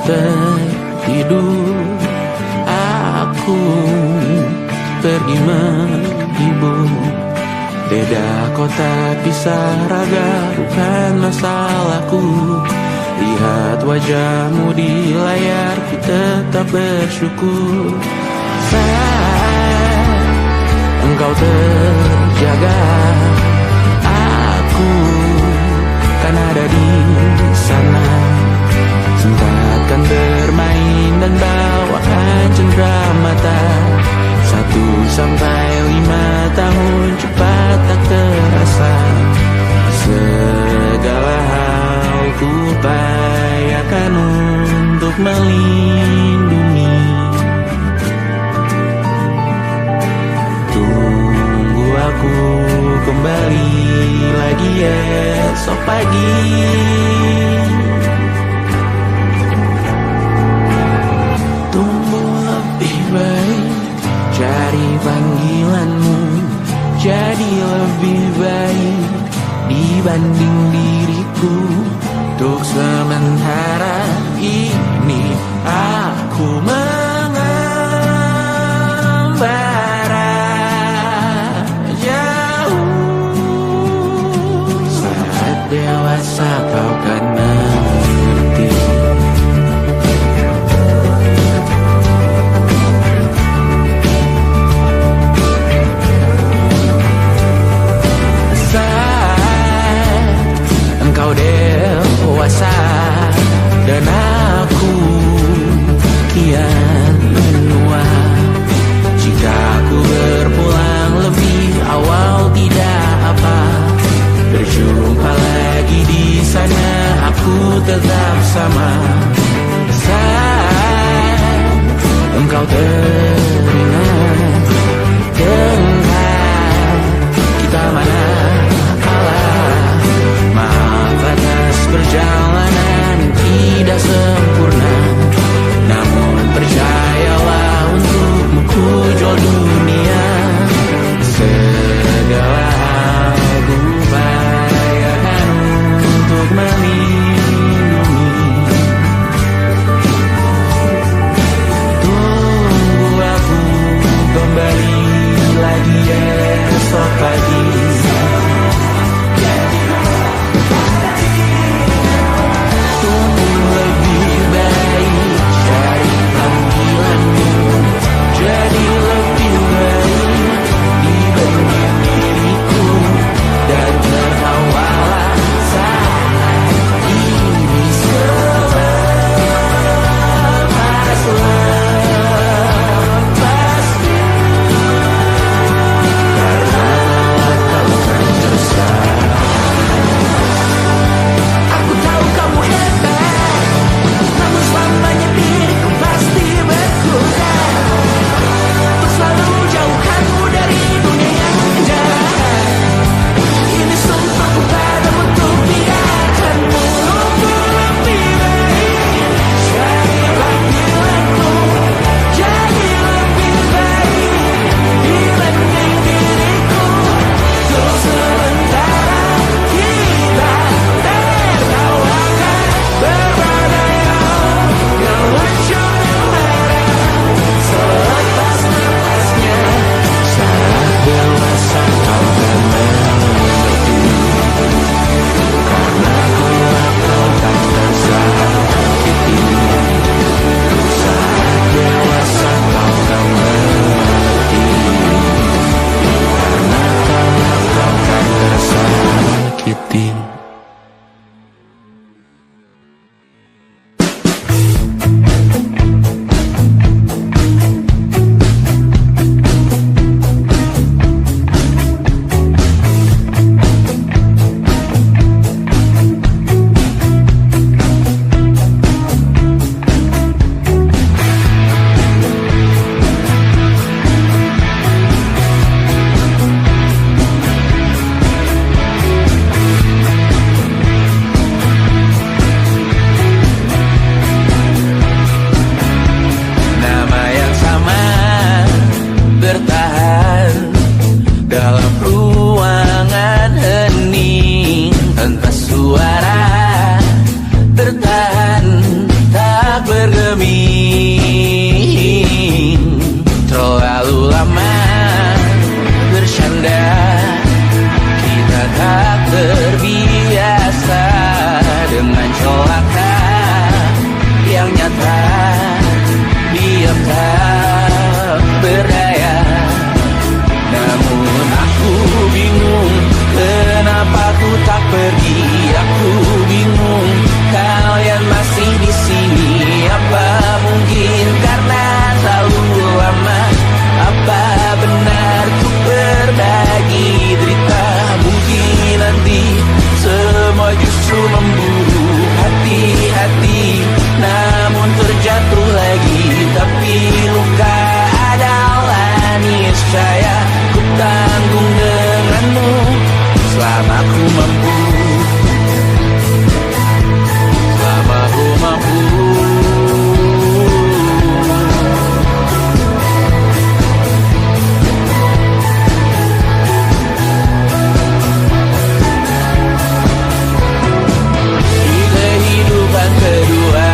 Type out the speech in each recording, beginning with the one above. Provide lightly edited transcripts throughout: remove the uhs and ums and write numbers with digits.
tertidur, aku pergi menghibur. Beda kota pisah raga bukan masalahku. Lihat wajahmu di layar, ku tetap bersyukur. Saat engkau terjaga, aku kan ada di sana. Sempatkan bermain dan bawakan cenderamata. 1-5 tahun cepat tak terasa. Segala hal ku upayakan untuk melindungi. Tunggu aku kembali lagi esok pagi. Tumbuh lebih baik, cari panggilanmu. Jadi lebih baik dibanding diriku. Untuk sementara ini aku mengembara jauh. Saat dewasa kau kan mengerti. Engkau dewasa dan aku kian menua. Jika aku berpulang lebih awal tidak apa. Berjumpa lagi di sana, aku tetap sama. Saat engkau teringat dengan kita mana perjalanan tidak sempurna, namun percayalah untukmu ku jual dunia. Segala hal ku upayakan untuk melindungi. Tunggu aku kembali lagi esok pagi. Jadi lebih baik dibanding diriku. Dan tertawalah saat ini selepas-lepasnya. Karena kau kan tersayang. Aku tahu kamu hebat, namun selamanya diriku pasti berkurang. Selalu jauhkanmu dari dunia yang indah. Ini sumpahku padamu untuk biarkanmu lebih baik. Jadi panggilanku, jadi lebih baik dibanding diriku. Untuk sementara kita tertawakan berbagai hal yang lucu dan marah. Selepas-lepasnya saat dewasa kau kan mengerti. Karena kelak kau tak tersakiti. Saat dewasa kau kan mengerti. Karena kelak kau tak tersakiti. Suara bertahan tak lama bersandar. Kita tak terbiasa dengan celaka yang nyata. Diam tak berdaya, namun aku bingung kenapa ku tak pergi. Aku bingung kalian masih di sini. Apa mungkin karena terlalu lama? Apa benar ku berbagi derita? Mungkin nanti semua justru memburu hati-hati, namun terjatuh lagi. Tapi luka adalah niscaya ku tanggung denganmu selama ku mampu. Selama ku mampu. Di kehidupan kedua,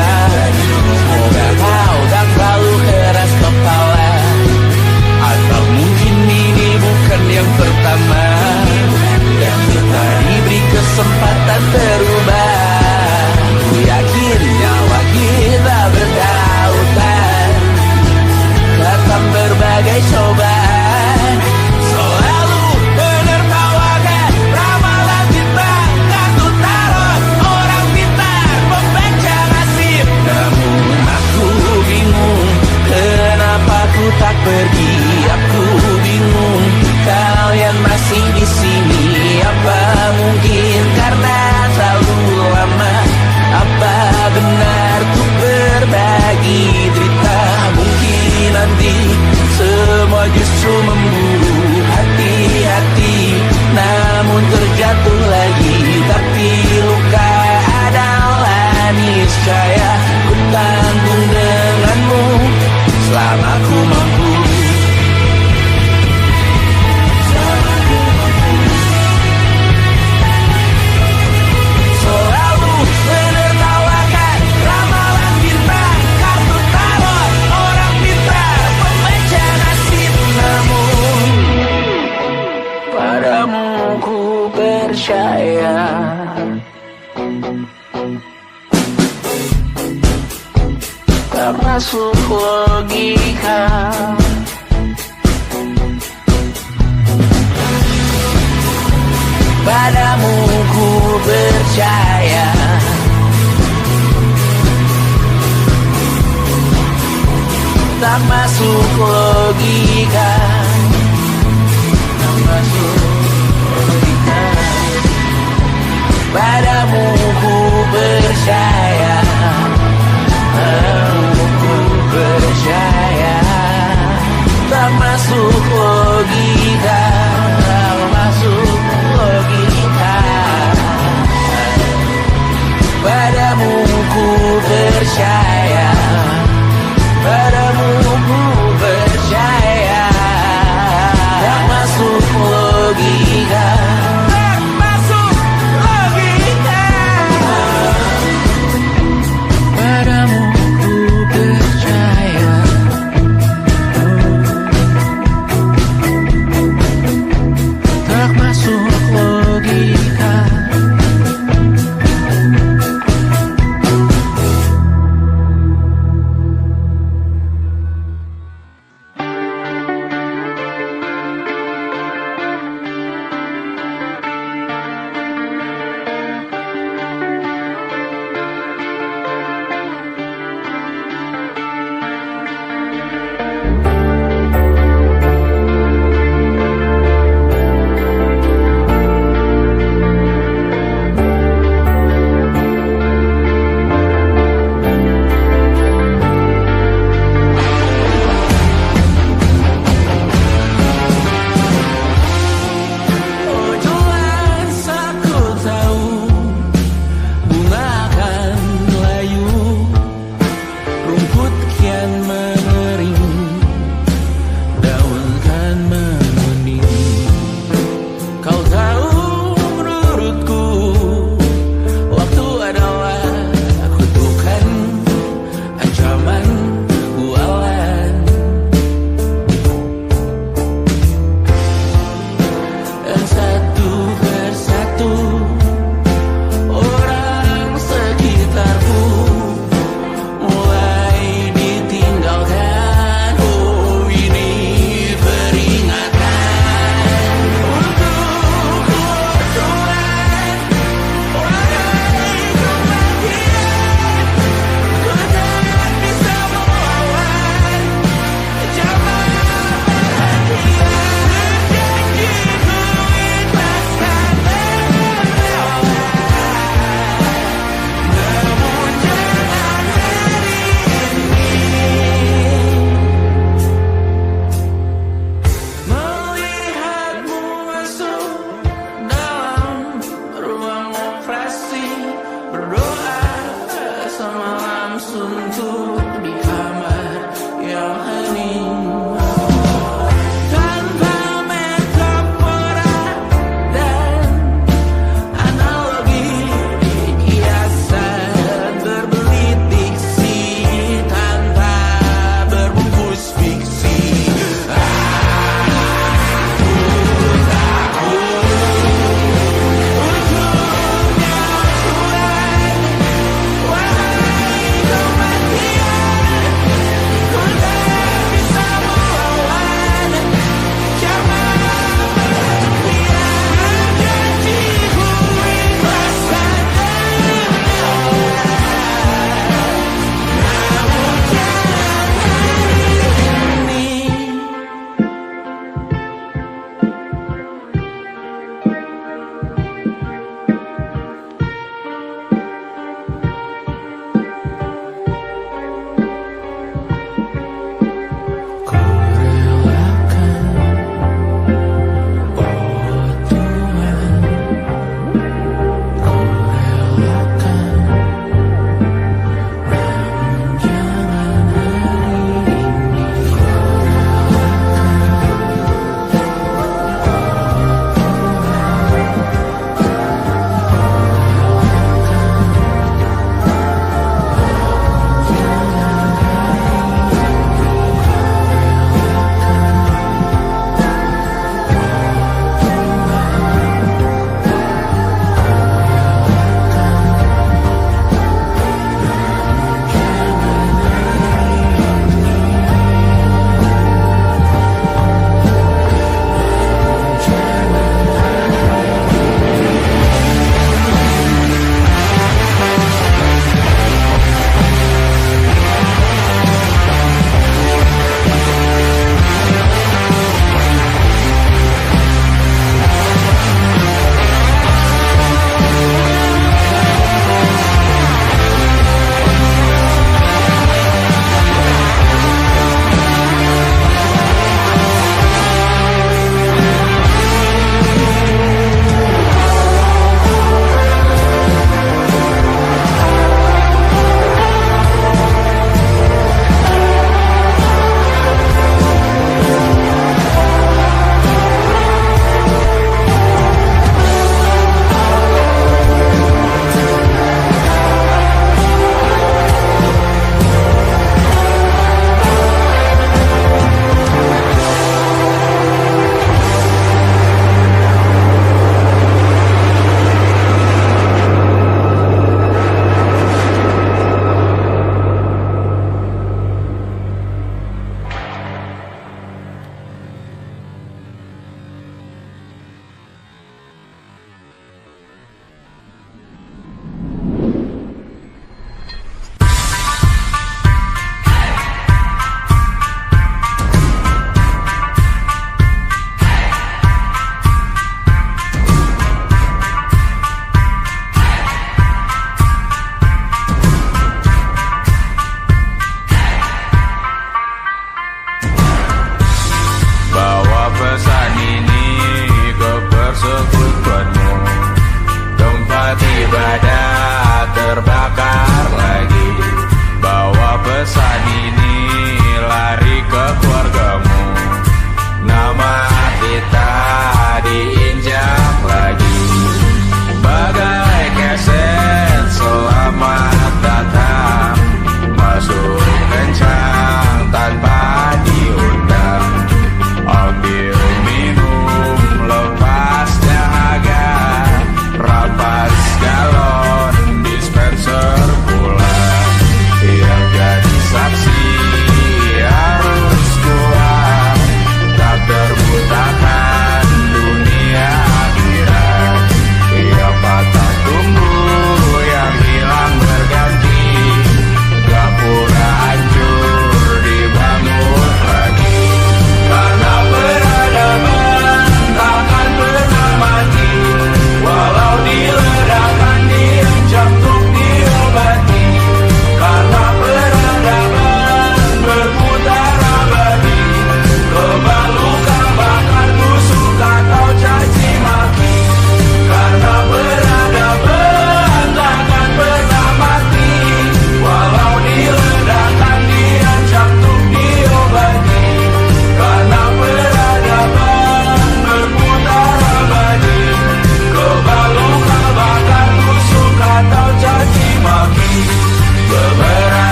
semoga kau tak terlalu keras kepala. Atau mungkin ini bukan yang pertama yang kita diberi kesempatan berubah. Ku yakin nyawa kita bertautan datang berbagai cobaan. Selalu menertawakan ramalan kita, kartu tarot orang pintar membaca nasib. Namun aku bingung kenapa ku tak pergi. Aku bingung kalian masih di sini. Apa mungkin karena terlalu lama? Apa benar ku berbagi derita? Mungkin nanti semua justru memburu hati-hati, namun terjatuh lagi. Tapi luka adalah niscaya ku tanggung denganmu selama ku mampu. Selalu menertawakan ramalan bintang, kartu tarot orang pintar membaca nasib. Namun padamu ku percaya. Tak masuk logika. Padamu ku percaya. Tak masuk logika. Tak masuk logika. Padamu ku percaya. Padamu ku percaya. Tak masuk logika. Tak masuk logika. Padamu ku percaya. Padamu ku percaya.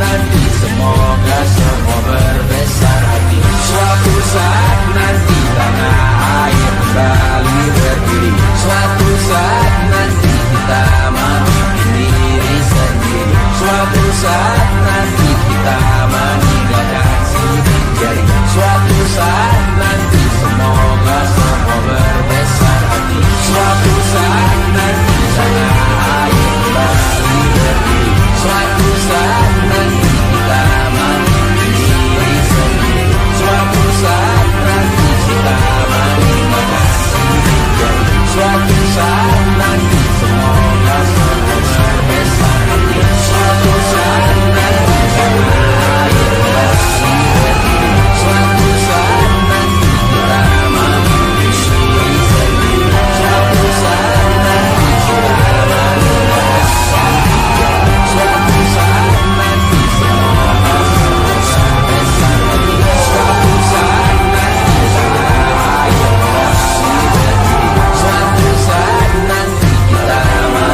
nanti semoga semua berbesar hati. Suatu saat nanti tanah air kembali berdiri. Suatu saat nanti kita memimpin diri sendiri. Suatu saat nanti kita meninggalkan sidik jari. Suatu saat nanti semoga semua berbesar hati. Suatu saat nanti tanah air kembali berdiri. Suatu saat nanti kita memimpin diri sendiri. Suatu saat nanti kita meninggalkan sidik jari. Suatu saat nanti semoga semua berbesar hati. Suatu saat nanti tanah air kembali berdiri. Suatu saat nanti kita memimpin diri sendiri. Suatu saat nanti kita meninggalkan sidik jari. Suatu saat nanti semoga semua berbesar hati. Suatu saat nanti tanah air kembali berdiri. Suatu saat nanti kita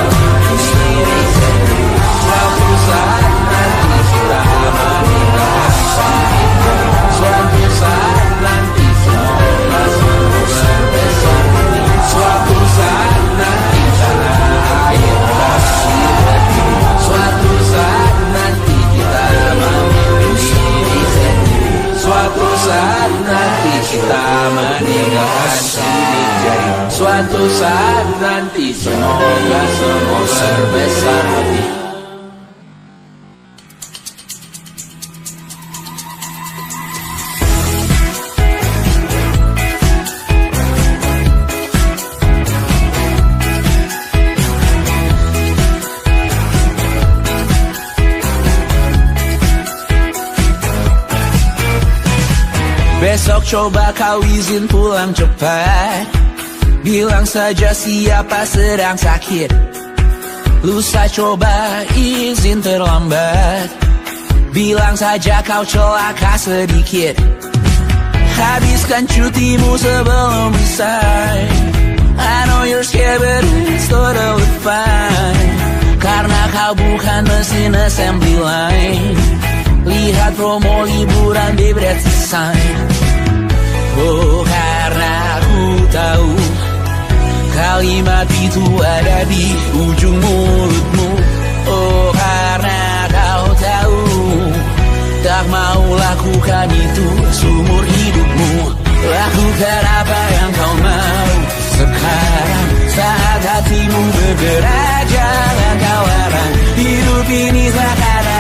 memimpin diri sendiri. Suatu saat nanti kita meninggalkan sidik jari. Suatu saat nanti semoga semua berbesar hati. Suatu saat nanti tanah air kembali berdiri. Suatu saat nanti kita memimpin diri sendiri. Suatu saat nanti kita meninggalkan sidik jari. Suatu saat nanti semoga semua berbesar hati. Besok coba kau izin pulang cepat. Bilang saja siapa sedang sakit. Lusa coba izin terlambat. Bilang saja kau celaka sedikit. Habiskan cutimu sebelum resign. I know you're scared but it's totally fine. Karena kau bukan mesin assembly line. Lihat promo liburan di Bread Design. Oh, karena aku tahu kalimat itu ada di ujung mulutmu. Oh, karena kau tahu tak mau lakukan itu seumur hidupmu. Lakukan apa yang kau mau sekarang saat hatimu bergerak. Jangan kau larang. Hidup ini tak ada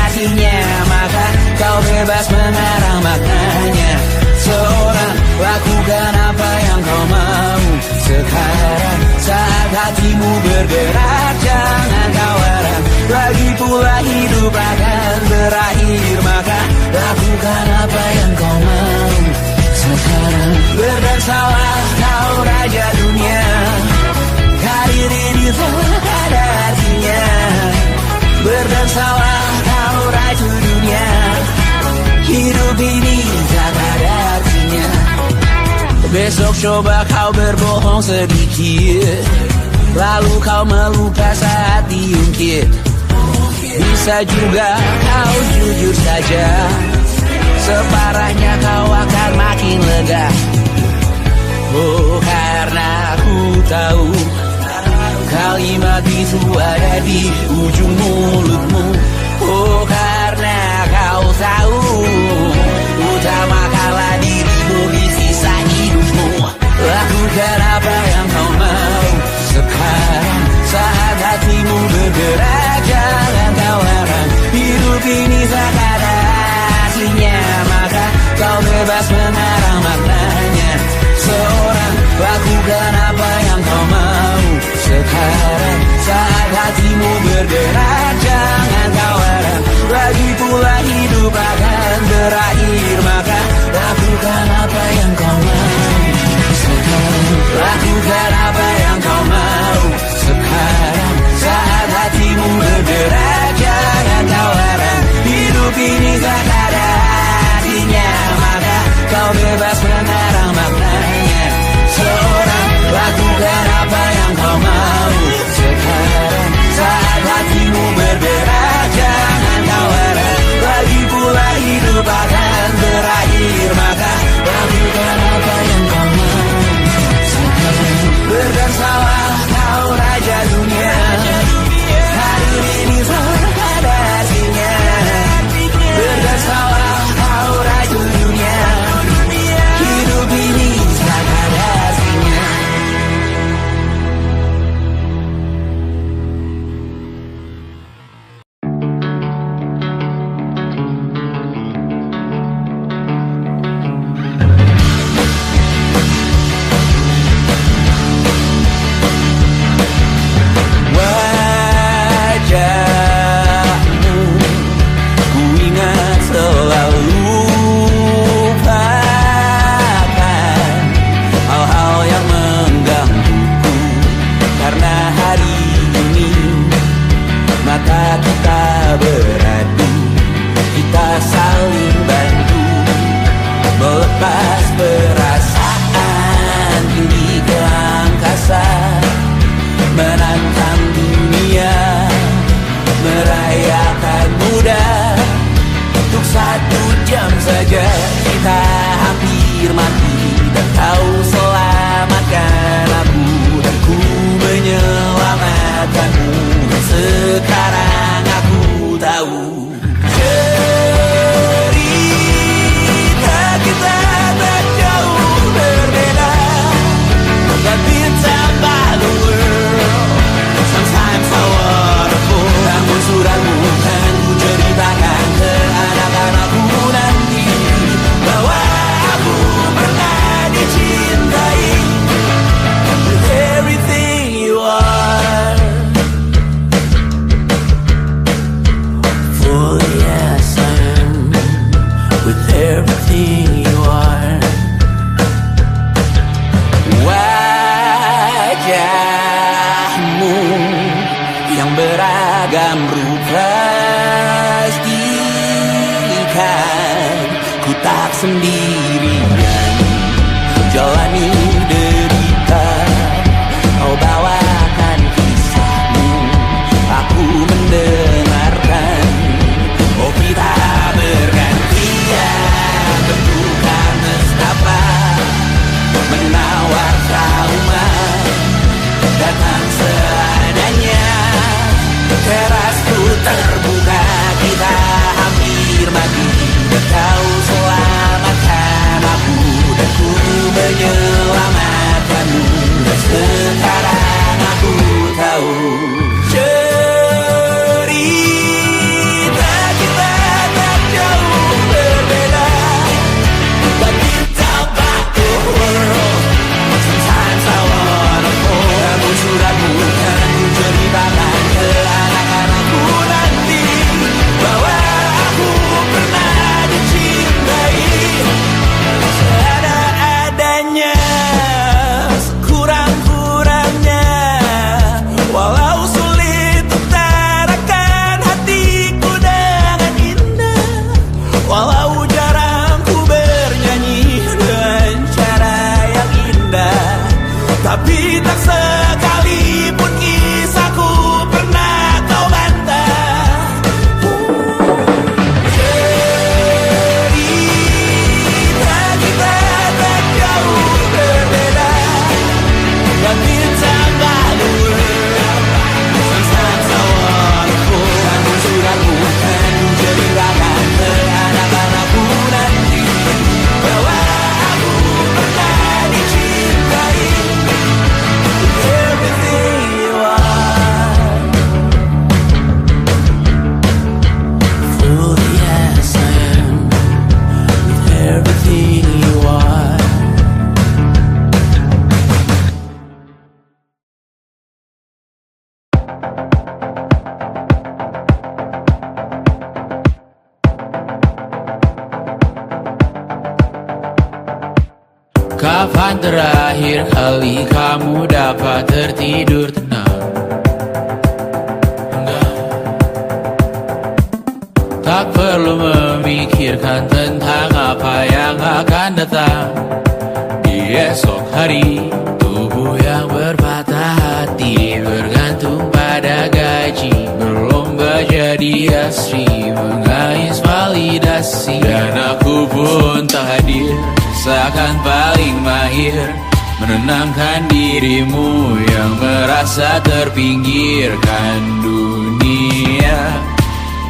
artinya, maka kau bebas mengarang maknanya. Seorang lakukan apa yang kau mau sekarang saat hatimu bergerak. Jangan kau larang. Lagi pula hidup akan berakhir, maka lakukan apa yang kau mau sekarang. Berdansalah kau raja dunia. Karir ini tak ada artinya. Berdansalah kau raja dunia. Hidup ini tak ada artinya. Besok coba kau berbohong sedikit, lalu kau melupa saat diungkit. Bisa juga kau jujur saja, separahnya kau akan makin lega. Oh, karena aku tahu kalimat itu ada di ujung mulutmu. Oh, karena kau tahu utamakanlah dirimu di sisa hidupmu. Lakukan apa yang kau mau sekarang saat hatimu bergerak. Jangan kau larang. Hidup ini tak ada artinya, maka kau bebas mengarang maknanya. Seorang lakukan apa yang kau mau sekarang saat hatimu bergerak. beradu, kita saling bantu, melepas perasaan tinggi ke angkasa, menantang dunia, merayakan muda. Untuk 1 jam saja kita hampir mati, dan kau selamatkan aku, dan ku menyelamatkanmu. Sekarang aku tahu cerita kita tak jauh berbeda, but bintang by the world. Sometimes I wonderful. Namun suratmu kan ku ceritakan ke anak-anakku nanti, bahwa aku pernah dicintai with everything you are. Fully yes I am, with everything you are. Wajahmu yang beragam rupa pastikan ku tak sendirian jalani derita. Kau bawakan kisahmu, aku mendengarkan. Oh, kita bergantian bertukar nestapa, menawar trauma, datang seadanya. Terasku terbuka, kita hampir mati, dan kau selamatkan aku, dan ku menyelamatkanmu. Dan sekarang aku tahu cerita kita tak jauh berbeda, but bintang by the world. Sometimes I wanna fall. Namun suratmu kan ku ceritakan ke anak-anakku nanti, bahwa aku pernah dicintai seada-adanya, sekurang-kurangnya. Walau sulit utarakan hatiku dengan indah, walau jarang ku bernyanyi dengan cara yang indah, tapi tak sekalipun kisahku pernah kau bantah. Cerita kita tak jauh berbeda, dan bintang by the world. Sometimes I wanna fall. Namun suratmu kan ku ceritakan ke anak-anakku nanti, bahwa aku pernah dicintai with everything you are. Fully yes I am, with everything you are. Kapan terakhir kali kamu dapat tertidur tenang? Enggak. Tak perlu memikirkan tentang apa yang akan datang di esok hari. Tubuh yang berpatah hati bergantung pada gaji, berlomba jadi asri, mengais validasi. Dan aku pun tak hadir, seakan paling mahir menenangkan dirimu yang merasa terpinggirkan dunia.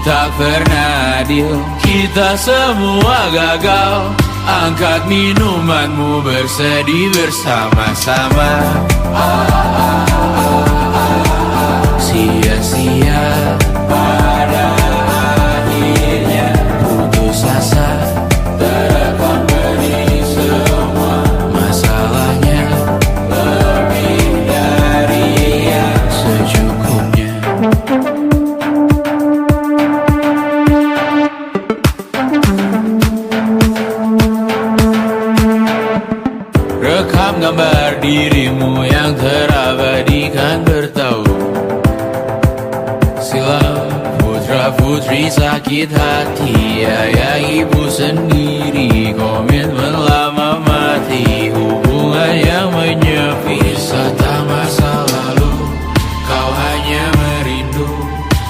Tak pernah adil, kita semua gagal. Angkat minumanmu, bersedih bersama-sama. Sia-sia pada akhirnya putus asa, terekam benih semua. Masalahnya lebih dari yang secukupnya. Rekam gambar dirimu yang terabadikan Putra putri sakit hati, ayah ibu sendiri, komitmen lama mati, hubungan yang menyepi. Wisata masa lalu, kau hanya merindu,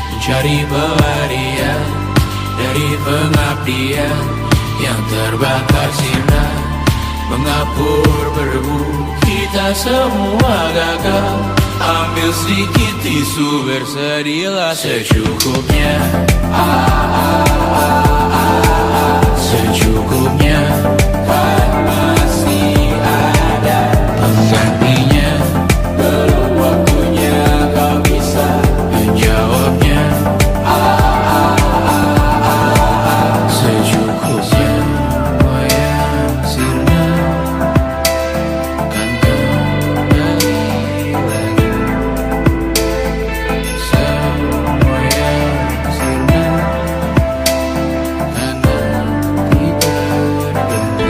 mencari pelarian dari pengabdian yang terbakar sinar, mengapur berdebu. Kita semua gagal, ambil sedikit tisu, bersedihlah secukupnya. Secukupnya, kan masih ada penggantinya. Belum waktunya kau bisa menjawabnya. Secukupnya, wayang sirna, kan kembali lagi. Semua yang sirna, kan nanti berganti.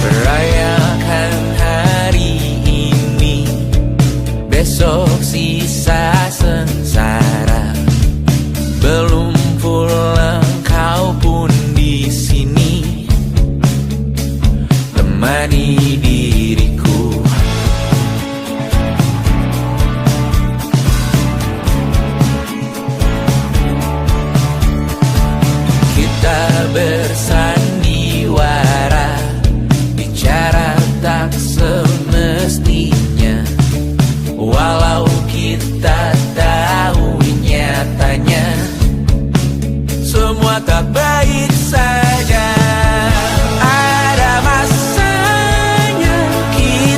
Rayakan hari ini, besok sisa sengsara. Belum pulang kau pun di sini, temani diriku. Kita bersandiwara, bicara tak semestinya, walau kita tahu nyatanya semua tak baik saja. Ada masanya kita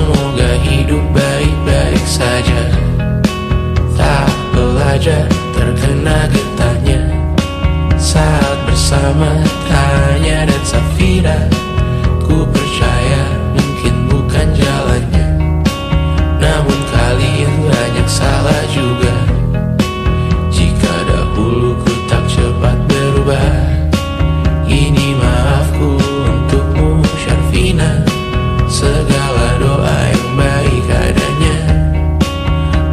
Semoga hidup baik-baik saja. Tak belajar terkena getahnya saat bersama Tanya dan Safira. Ku percaya mungkin bukan jalannya, namun kalian banyak salah juga. Jika dahulu ku tak cepat berubah, ini maafku untukmu Syarfina. Segala doa yang baik adanya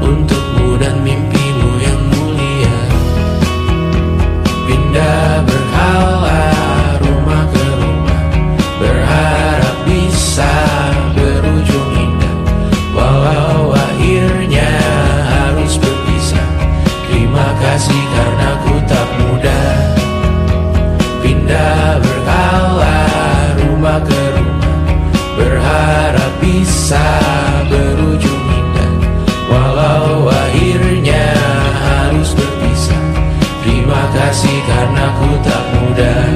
untukmu dan mimpimu yang mulia. Pindah berhala rumah ke rumah, berharap bisa berujung indah. Walau akhirnya harus berpisah, terima kasih karena ku tak mudah. Pindah berhala rumah ke rumah, berharap bisa berujung indah. Walau akhirnya harus berpisah, terima kasih karena ku tak mudah.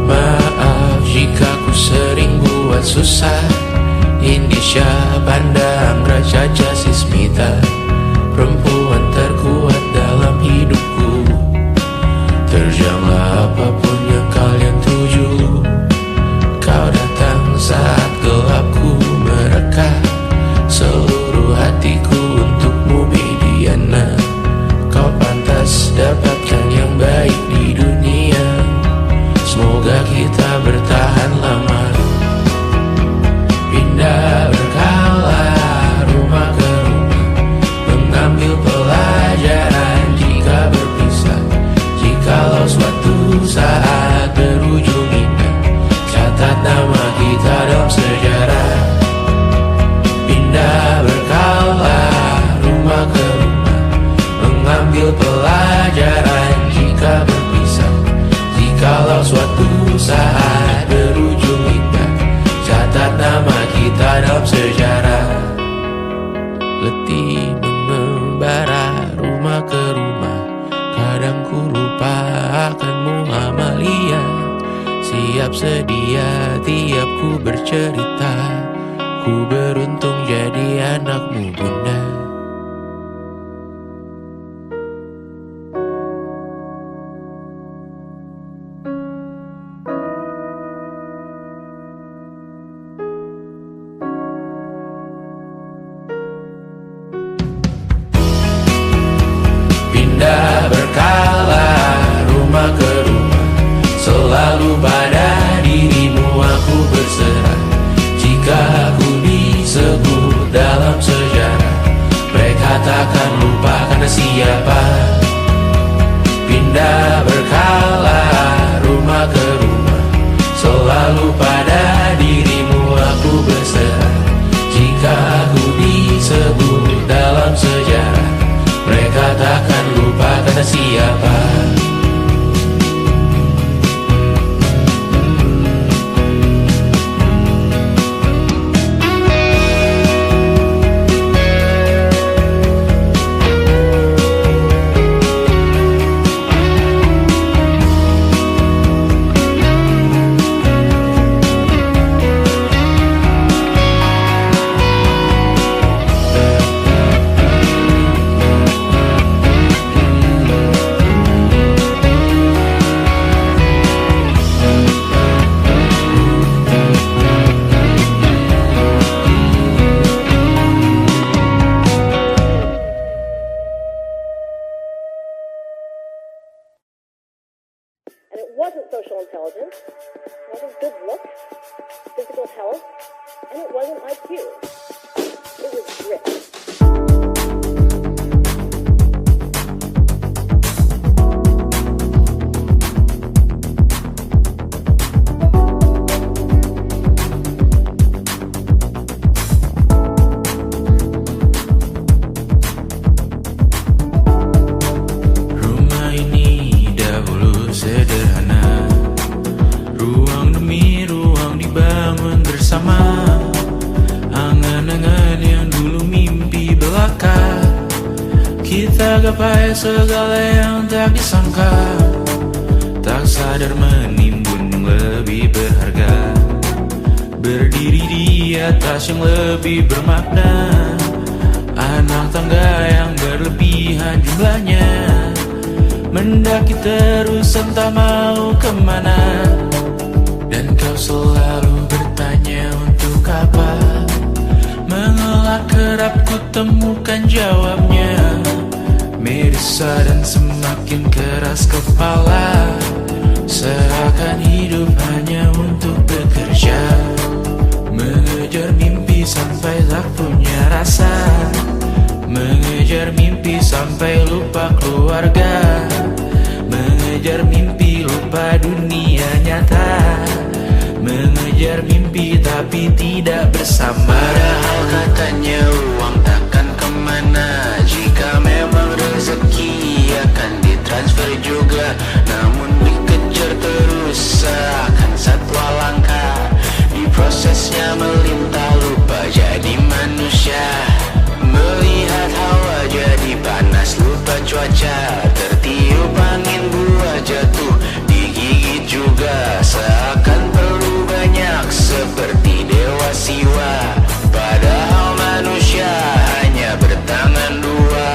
Maaf jika ku sering buat susah. Indisha, Banda, Anggra, Caca, Sismita, perempuan terkuat dalam hidupku. Terjanglah apapun yang kalian tuju. Kau datang saat gelapku mereka. Seluruh hatiku untukmu Bidiana. Kau pantas dapatkan yang baik di dunia. Semoga kita bertahan lama. Pindah berkala rumah ke rumah, mengambil pelajaran jika berpisah. Jikalau suatu saat berujung indah, catat nama kita dalam sejarah. Pindah berkala rumah ke rumah, mengambil pelajaran jika berpisah. Jikalau suatu saat berujung indah, catat nama kita dalam sejarah. Letih mengembara rumah ke rumah, kadang ku lupa akanmu Amalia. Siap sedia tiap ku bercerita, ku beruntung jadi anakmu bunda. Pindah berkala rumah ke rumah, selalu pada dirimu aku berserah. Jika aku disebut dalam sejarah, mereka takkan lupa karena siapa. Pindah berkala rumah ke rumah, selalu pada dirimu aku berserah. Jika aku disebut dalam sejarah, mereka takkan lupa kata siapa. And it wasn't social intelligence, it wasn't good looks, physical health, and it wasn't IQ. It was grit. Rumah ini dahulu sederhana, ruang demi ruang dibangun bersama. Angan-angan yang dulu mimpi gapai segala yang tak disangka, tak sadar menimbun yang lebih berharga, berdiri di atas yang lebih bermakna. Anak tangga yang berlebihan jumlahnya, mendaki terus entah mau kemana. Dan kau selalu bertanya untuk apa, mengelak kerap ku temukan jawabnya. Merisa dan semakin keras kepala, seakan hidup hanya untuk bekerja, mengejar mimpi sampai tak punya rasa, mengejar mimpi sampai lupa keluarga, mengejar mimpi lupa dunia nyata, mengejar mimpi tapi tidak bersama. Padahal katanya uang takkan kemana, jika memang rezeki akan ditransfer juga. Namun dikejar terus seakan satwa langka, di prosesnya melintah lupa jadi manusia. Melihat hawa jadi panas lupa cuaca, tertiup angin buah jatuh digigit juga. Seakan perlu banyak seperti dewa siwa, padahal manusia hanya bertangan dua.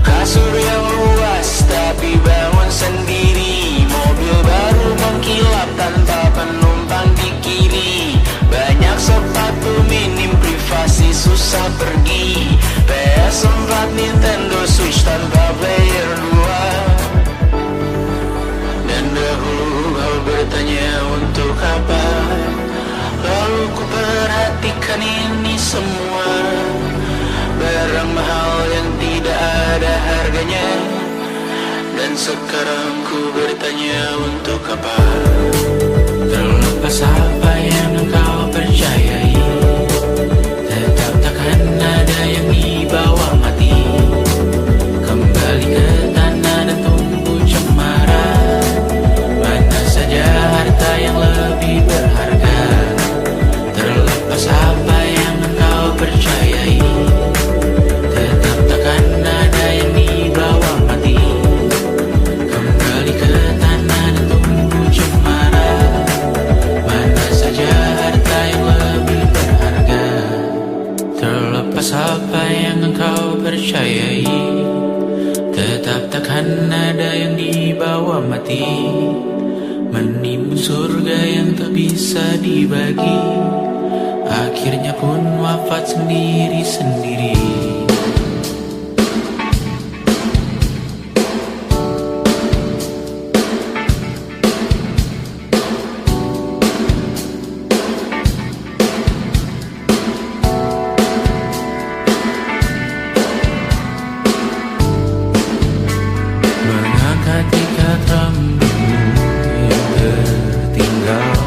Kasur yang luas tapi bangun sendiri, mobil baru mengkilap tanpa penumpang di kiri. Banyak sepatu minim privasi susah pergi, PS4 Nintendo Switch tanpa player 2. Dan dahulu kau bertanya untuk apa, lalu ku perhatikan ini semua, barang mahal yang tidak ada harganya. Dan sekarang ku bertanya untuk apa, terlepas apa yang engkau percayai, tetap takkan ada yang dibawa mati. Kembali ke tanah dan tumbuh cemara, mana saja harta yang lebih berharga. Terlepas apa yang engkau percayai, tetap takkan ada yang dibawa mati. Kembali ke tanah dan tumbuh cemara, mana saja harta yang lebih berharga. Terlepas apa yang engkau percayai, tetap takkan ada yang dibawa mati. Menimbun surga yang tak bisa dibagi, akhirnya pun wafat sendiri-sendiri. Mengangkat ikat rambutmu yang tertinggal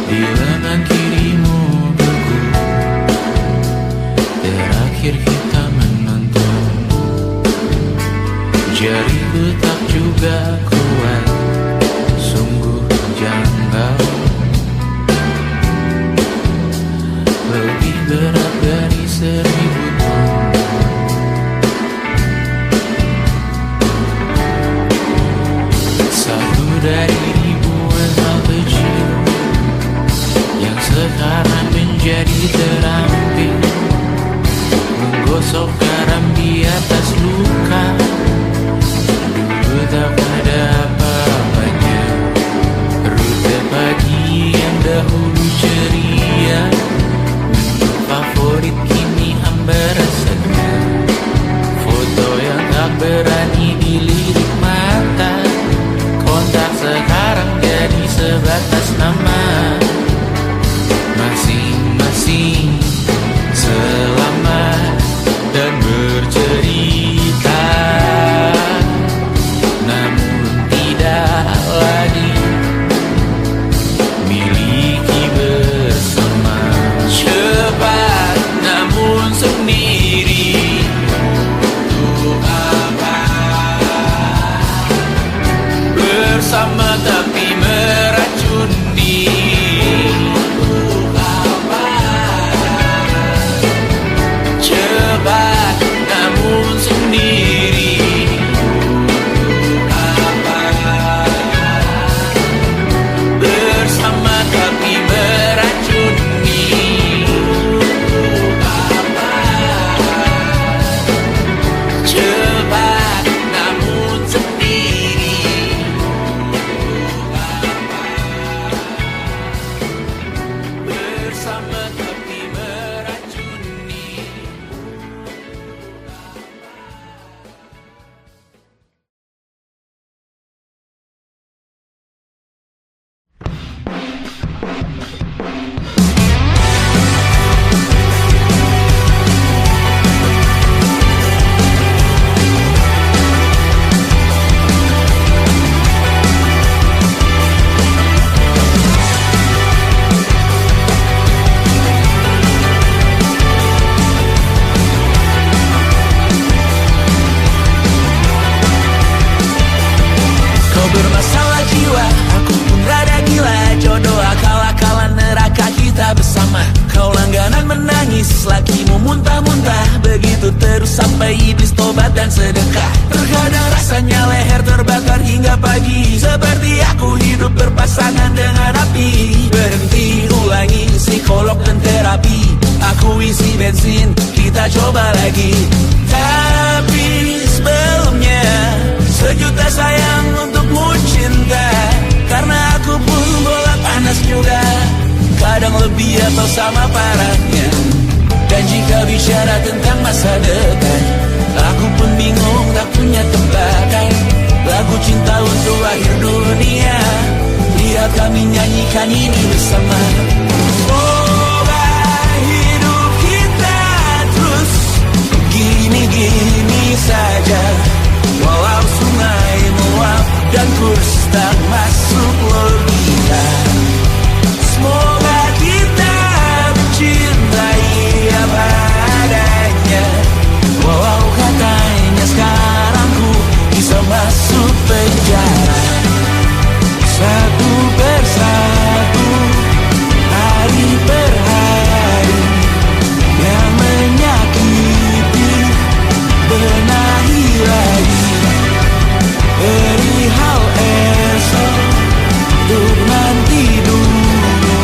di lengan kirimu beku, terakhir kita menonton. Jariku tak juga kuat, sungguh janggal, lebih berat dari 1000 ton. Satu dari ribuan hal kecil yang sekarang menjadi terampil, menggosok garam di atas luka. Dulu tak ada apa-apanya, rute pagi yang dahulu ceria, menu favorit kini hambar rasanya. Foto yang tak berani dilirik mata, kontak sekarang jadi sebatas nama. Masing-masing selamat dan bercerita, namun tidak lagi miliki bersama. Cepat namun sendiri, untuk apa dan sedekah. Terkadang rasanya leher terbakar hingga pagi, seperti aku hidup berpasangan dengan api. Berhenti, ulangi psikolog dan terapi. Aku isi bensin, kita coba lagi. Tapi sebelumnya, sejuta sayang untukmu cinta. Karena aku pun bola panas juga, kadang lebih atau sama parahnya. Dan jika bicara tentang masa depan, aku pun bingung tak punya tebakan. Lagu cinta untuk akhir dunia, lihat kami nyanyikan ini bersama. Semoga hidup kita terus gini-gini saja, walau sungai meluap dan kurs tak masuk logika. Semoga kita mencintai apa adanya, walau katanya sekarang ku bisa masuk penjara. Satu persatu, hari per hari, yang menyakiti benahi lagi. Beri hal esok untuk nanti dulu.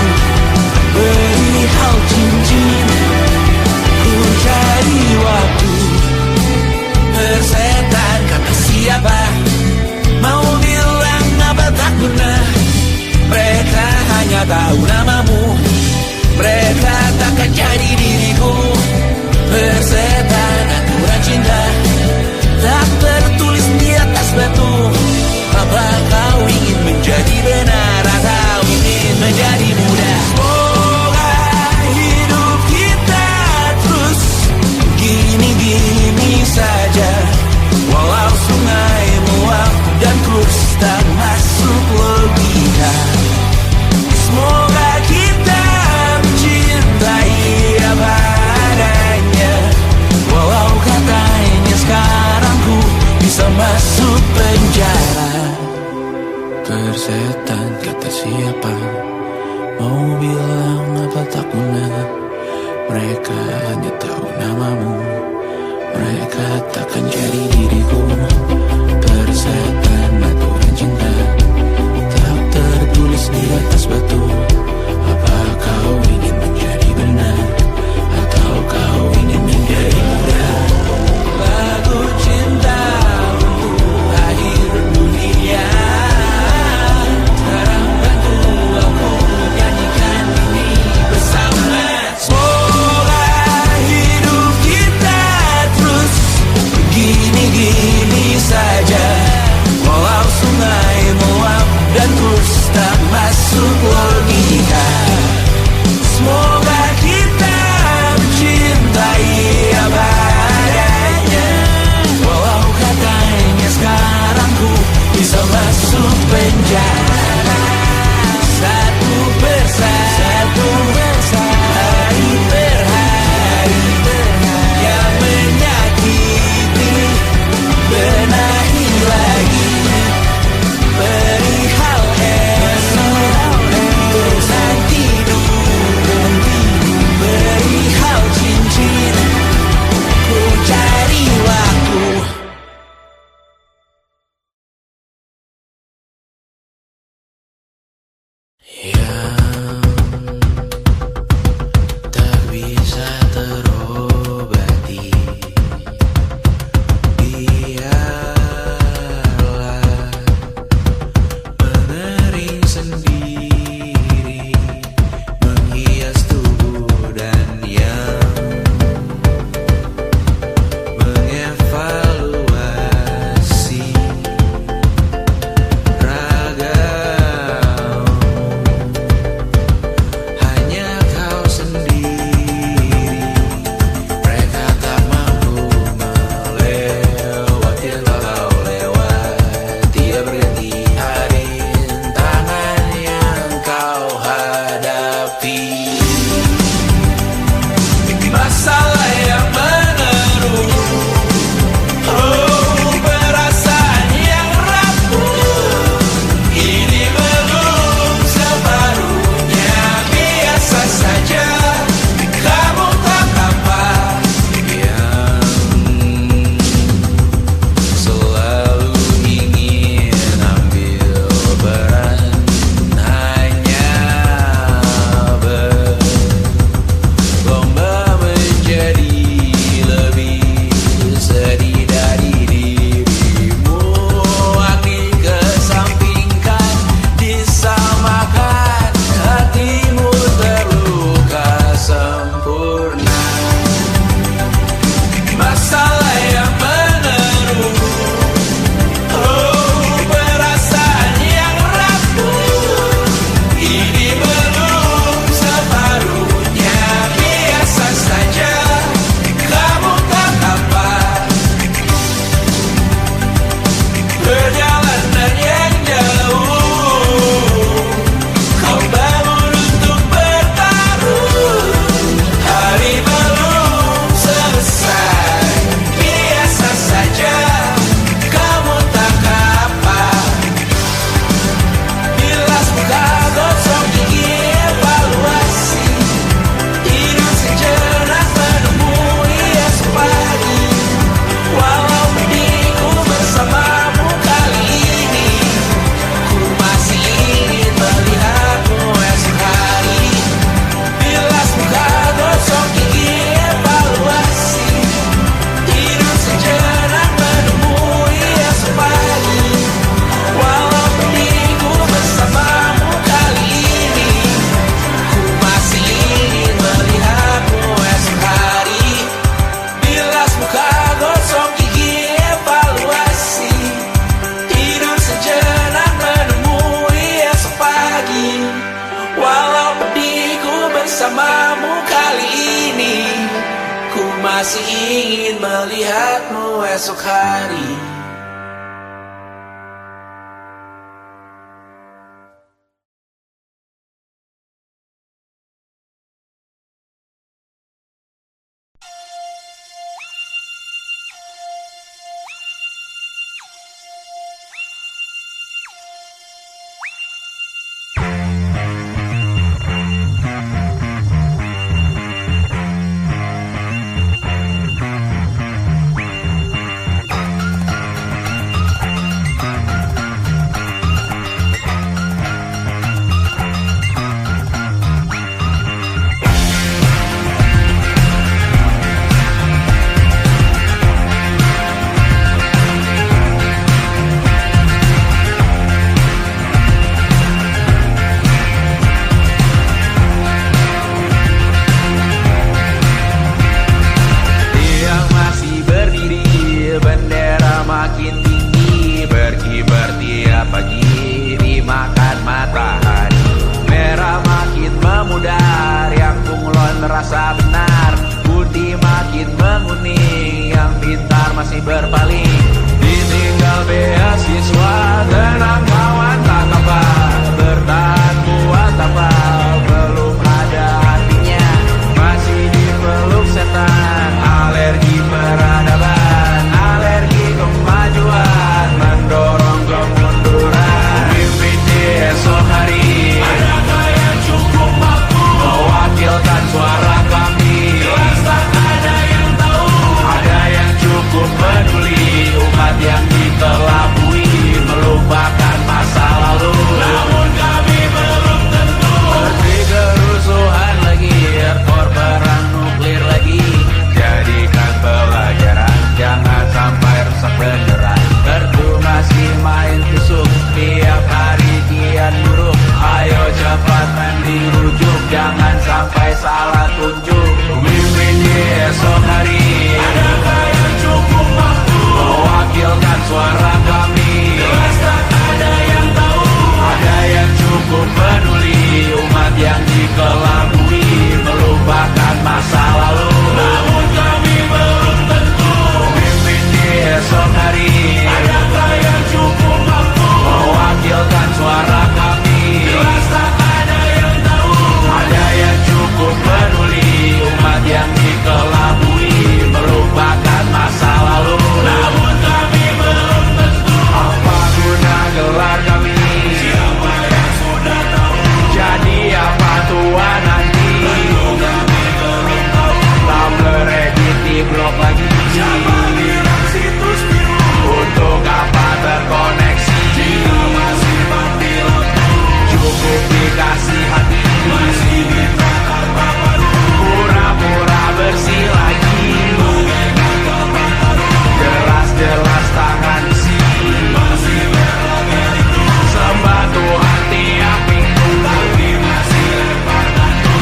Beri hal cincin, ku cari waktu. Persetan kata siapa, mau bilang apa tak guna. Mereka hanya tahu namamu, mereka takkan jadi diriku. Persetan aturan cinta tak tertulis di atas batu. Apa kau ingin menjadi benar atau ingin menjadi muda? Semoga hidup kita terus gini-gini saja, walau sungai meluap dan kurs tak masuk logika. Semoga kita mencintai apa adanya, walau katanya sekarang ku bisa masuk penjara. Persetan kata siapa, mau bilang apa tak guna. Mereka hanya tahu namamu, mereka takkan jadi diriku. Persetan aturan cinta tak tertulis di atas batu. Apa kau ingin menjadi benar atau kau ingin menjadi muda? Lagu cinta untuk akhir dunia, sekarang bantu aku nyanyikan ini bersama. Semoga hidup kita terus gini-gini saja, walau sungai meluap dan kurs tak masuk logika. Semoga kita mencintai apa adanya, walau katanya sekarang ku bisa masuk penjara. Satu persatu, hari per hari, yang menyakiti benahi masih ingin melihatmu esok hari. Merasa benar, putih makin menguning, yang pintar masih berpaling. Ditinggal beasiswa, tenang kawan tak kabar, bertahan buat apa, belum ada artinya, masih dipeluk setan. Alergi peradaban, alergi kemajuan, mendorong kemunduran. Mimpi di esok hari, adakah yang cukup mampu mewakilkan suara kami? Jelas tak ada yang tahu, ada yang cukup peduli, umat yang dikelabui, melupakan masa lalu. Namun kami belum tentu seperti kerusuhan lagi, erkor perang nuklir lagi. Jadikan pelajaran, jangan sampai rusak beneran. Kertu masih main tusuk, tiap hari kian buruk. Ayo cepat mandi rujuk, jangan sampai salah tunjuk. Mimpi di esok hari, adakah yang cukup mampu mewakilkan suara kami? Jelas tak ada yang tahu, ada yang cukup peduli, umat yang dikelabui, melupakan masa lalu. Namun kami belum tentu mimpi di esok hari, adakah yang cukup mampu mewakilkan suara kami? Jelas tak ada yang tahu, ada yang cukup peduli, umat yang dikelabui, melupakan masa lalu. Namun kami belum tentu apa guna gelar kami. Siapa yang sudah tahu, jadi apa tua nanti? Tentu kami belum tahu. Tumblr, edit di blog lagi. Siapa bilang situs biru? Untuk apa terkoneksi? Jika masih mati lampu, cukup dikasih hati, masih ditakar papan, pura-pura bersih lagi. Jelas-jelas tangan isi, masih berlagak itu, sembah Tuhan tiap minggu, tapi masih lempar tantu.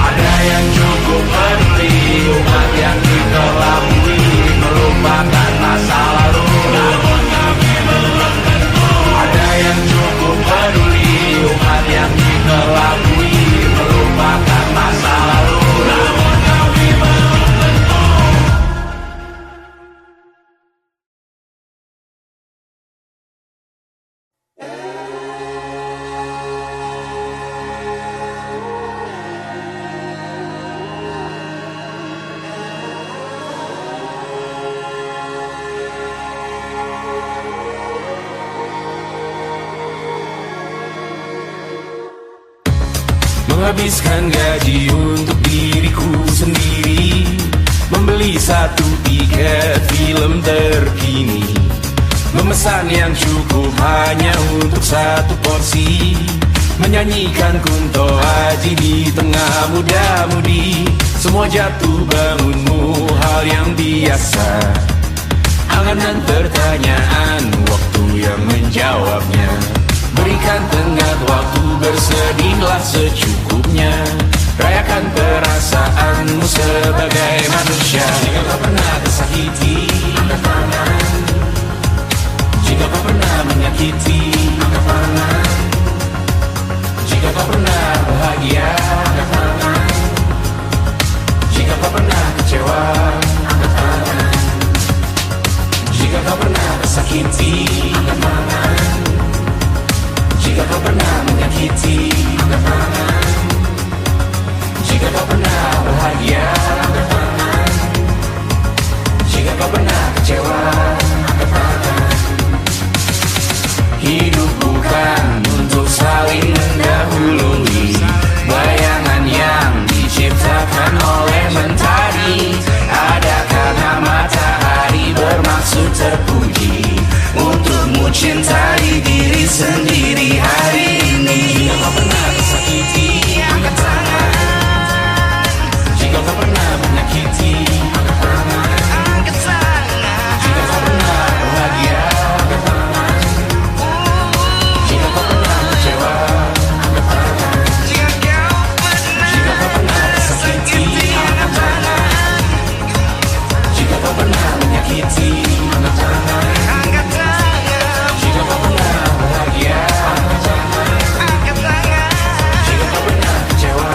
Ada yang cukup peduli, umat yang dikelabui, melupakan masa lalu. Namun kami belum tentu, ada yang cukup peduli, umat yang dikelabui, melupakan masa lalu. Namun kami belum tentu. Menghabiskan gaji untuk diriku sendiri, membeli satu tiket film terkini, memesan yang cukup hanya untuk satu porsi, menyanyikan Kunto Aji di tengah muda-mudi. Semua jatuh bangunmu hal yang biasa, angan-angan pertanyaan, waktu yang menjawabnya. Berikan tenggat waktu, bersedihlah secukupnya. Rayakan perasaanmu sebagai manusia. Jika kau pernah tersakiti, angkat tangan. Jika kau pernah menyakiti, angkat tangan. Jika kau pernah bahagia, angkat tangan. Jika kau pernah kecewa, angkat tangan. Jika kau pernah tersakiti, angkat tangan. Jika kau pernah menyakiti, angkat tangan. Jika kau pernah bahagia, angkat tangan. Jika kau pernah kecewa, angkat tangan. Hidup bukan untuk saling mendahului bayangan yang diciptakan oleh mentari. Ada karena matahari bermaksud terpuji untukmu cintai diri sendiri hari ini. Jika kau pernah tersakiti, angkat tangan. Jika kau pernah menyakiti, angkat tangan. Jika kau pernah bahagia, angkat tangan. Jika kau pernah kecewa, angkat tangan. Jika kau pernah tersakiti, angkat tangan. Jika kau pernah menyakiti, angkat tangan. Jika kau pernah bahagia, angkat tangan. Jika kau pernah kecewa,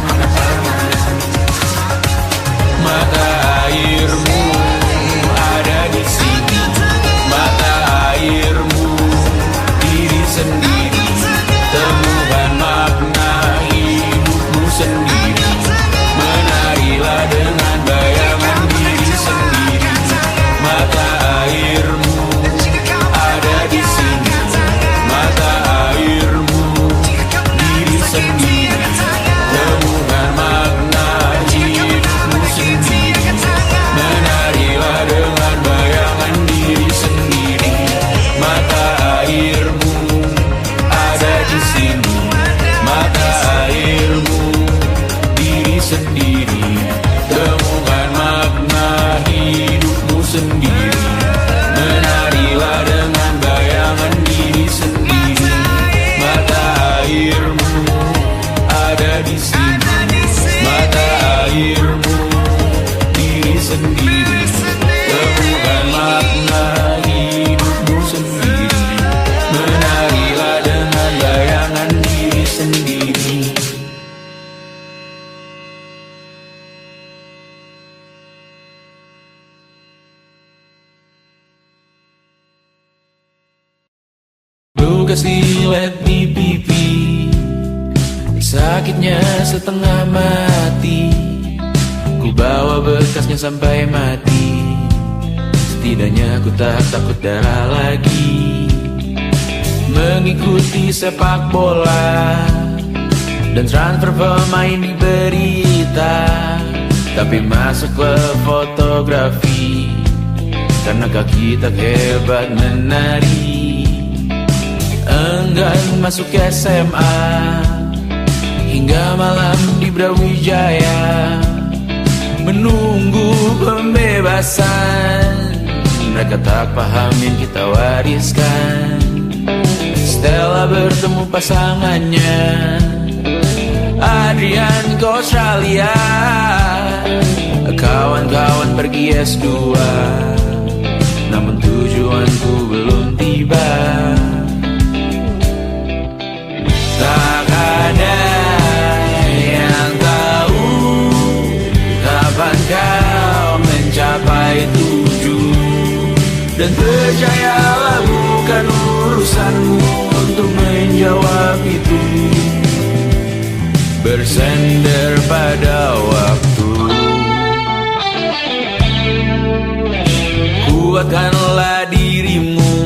angkat tangan. Mata airmu ada di sini. Mata airmu diri sendiri. Temukan makna hidupmu sendiri. Menarilah dengan bayangan diri sendiri. Mata airmu ada di sini. Mata airmu diri sendiri. Temukan makna hidupmu sendiri. Menarilah dengan bayangan diri sendiri. Mata airmu ada di sini. Mata airmu diri sendiri. Temukan makna hidupmu sendiri. Menarilah dengan bayangan diri sendiri. Mata airmu ada di sini. Mata airmu diri sendiri. Temukan makna hidupmu sendiri. Menarilah dengan bayangan diri sendiri. Luka silet di pipi, sakitnya setengah mati. Ku bawa bekasnya sampai mati. Setidaknya ku tak takut darah lagi. Mengikuti sepak bola dan transfer pemain di berita, tapi masuk ke fotografi karena kaki tak hebat menari. Enggan masuk SMA hingga malam di Brawijaya menunggu pembebasan. Mereka tak paham yang kita wariskan. Stella bertemu pasangannya Adrian ke Australia. Kawan-kawan pergi S2, namun tujuanku belum tiba. Tak ada yang tahu kapan kau mencapai tujuan. Dan percayalah bukan urusanmu untuk menjawab itu. Bersender pada waktu. Kuatkanlah dirimu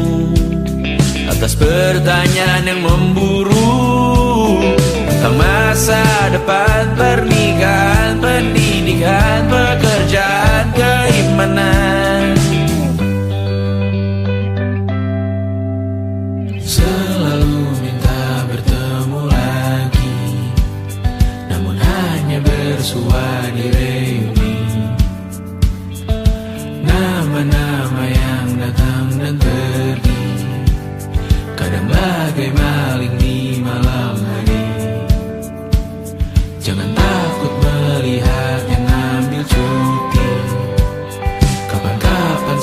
atas pertanyaan yang memburu tentang masa depan, pernikahan, pendidikan, pekerjaan, keimanan. Selalu minta bertemu lagi, namun hanya bersua di reuni. Nama-nama yang datang dan pergi, kadang bagai maling di malam hari. Jangan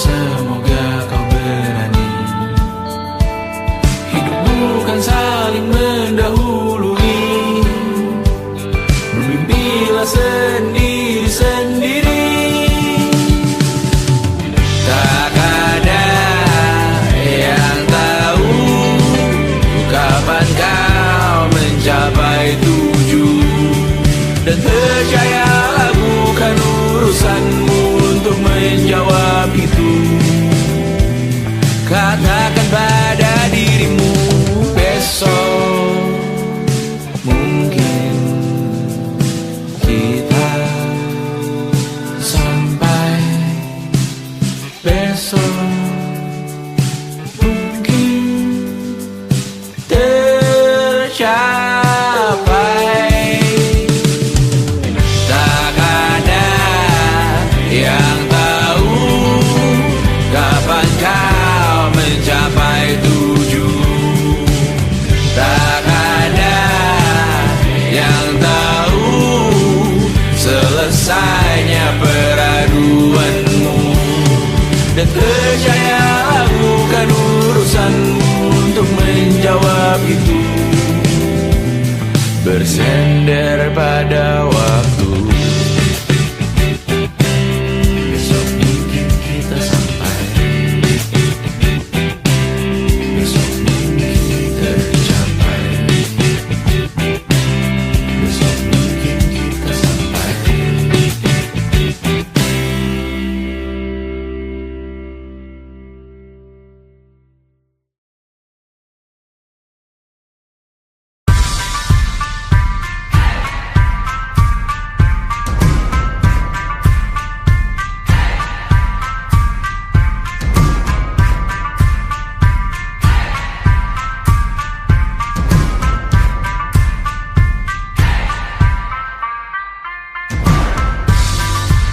semoga kau berani. Hidup bukan saling mendahului, bermimpilah sendiri-sendiri. Tak ada yang tahu kapan kau mencapai tujuan, dan percayalah bukan urusanmu untuk menjawab itu. Katakan pada dirimu besok mungkin kita Sampai besok mungkin tercapai. Tak ada yang tahu kapan kau mencapai tujuan. Tak ada yang tahu selesainya peraduanmu, dan percayalah bukan urusanmu untuk menjawab itu. Bersender pada waktu. besok mungkin kita sampai. Besok mungkin tercapai. Besok mungkin kita sampai.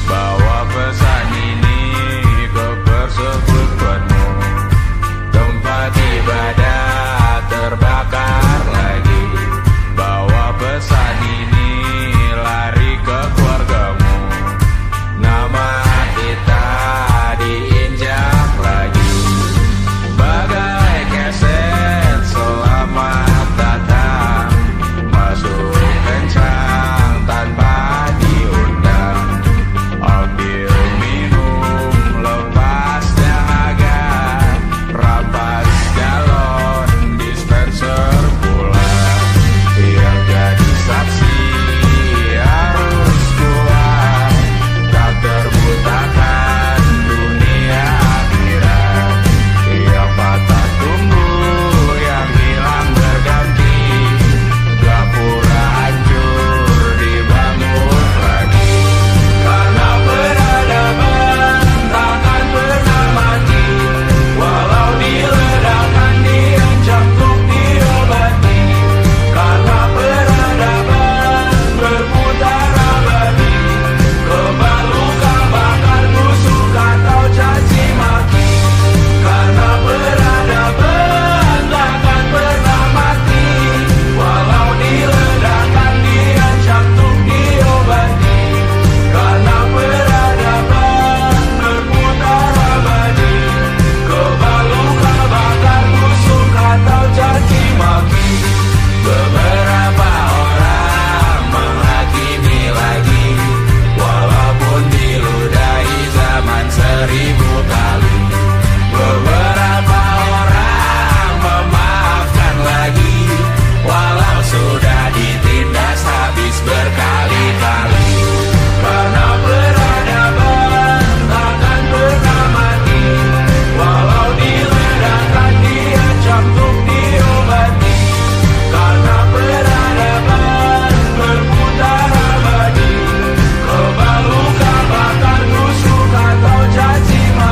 Bawa pesan ini ke persekutuanmu. Tempat ibadah terbakar lagi. Bawa pesan ini lari ke keluargamu. Nama kita diinjak lagi. Bagai keset selamat datang, masuk kencang tanpa diundang. Ambil minum lepas dahaga, rampas galon dispenser pula. Yang jadi saksi harus kuat, tak terbutakan dunia akhirat. Yang patah tumbuh, yang hilang berganti, gapura hancur dibangun lagi. Karena peradaban takkan pernah mati, walau diledakkan, diancam untuk diobati. Karena peradaban berputar abadi, kebal luka bakar busuk atau caci maki. Karena peradaban takkan pernah mati, walau diledakkan, diancam untuk diobati. Karena peradaban berputar abadi, kebal luka bakar busuk atau caci maki. Beberapa orang menghakimi lagi, walaupun diludahi zaman 1000 kali. Beberapa orang memaafkan lagi, walau sudah ditindas habis berkali-kali. Karena peradaban takkan pernah mati, walau diledakkan, diancam untuk diobati. Karena peradaban berputar abadi, kebal luka bakar busuk atau caci maki.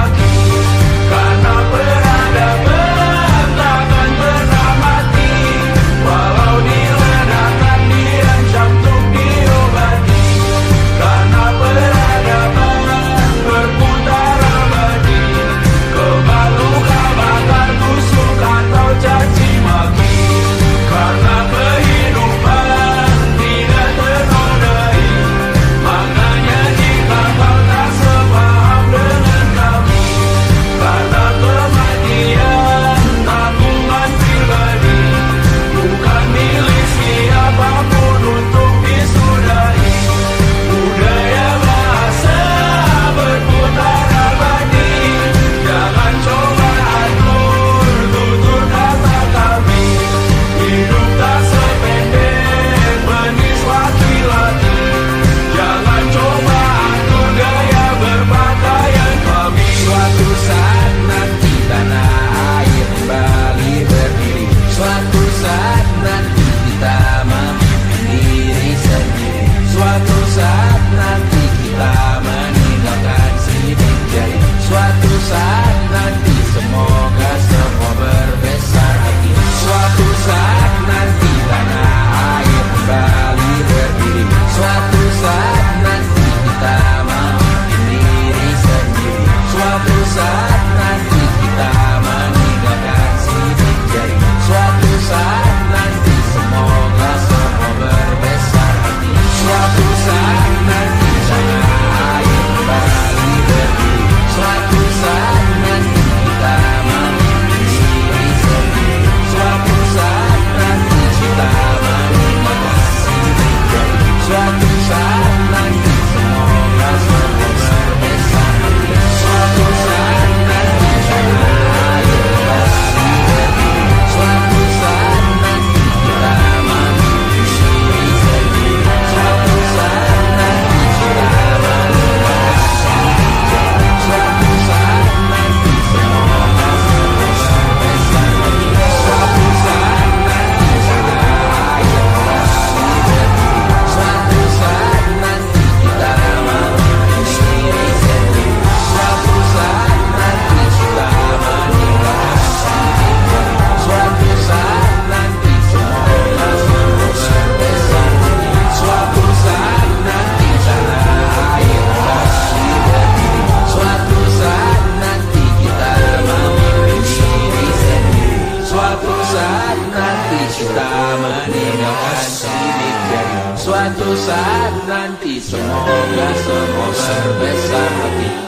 hati, semoga semua berbesar hati.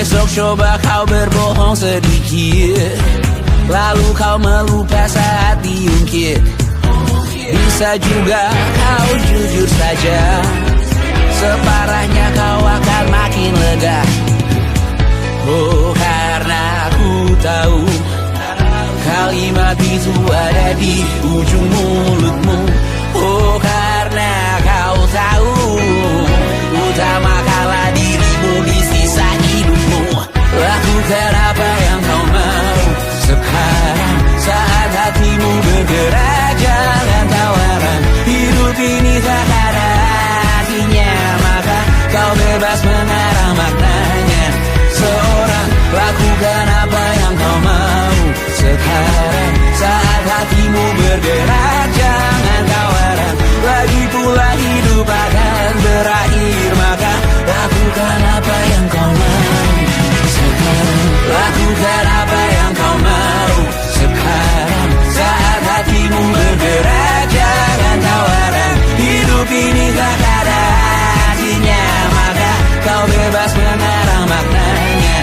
Besok coba kau berbohong sedikit, lalu kau melupa saat diungkit. Bisa juga kau jujur saja, separahnya kau akan makin lega. Oh, karena aku tahu kalimat itu ada di ujung mulutmu. Oh, karena kau tahu utamakanlah dirimu di sisa hidupmu. Lakukan apa yang kau mau sekarang, saat hatimu bergerak. Jangan tawaran, hidup ini tak ada artinya, maka kau bebas mengarang maknanya. Seorang, lakukan apa yang kau mau sekarang, saat hatimu bergerak. Jangan tawaran, lagi pula hidup akan berakhir, maka lakukan apa yang kau mau sekarang. Lakukan apa yang kau mau sekarang, saat hatimu bergerak. Jangan tawaran, hidup ini tak ada artinya, maka kau bebas mengarang maknanya.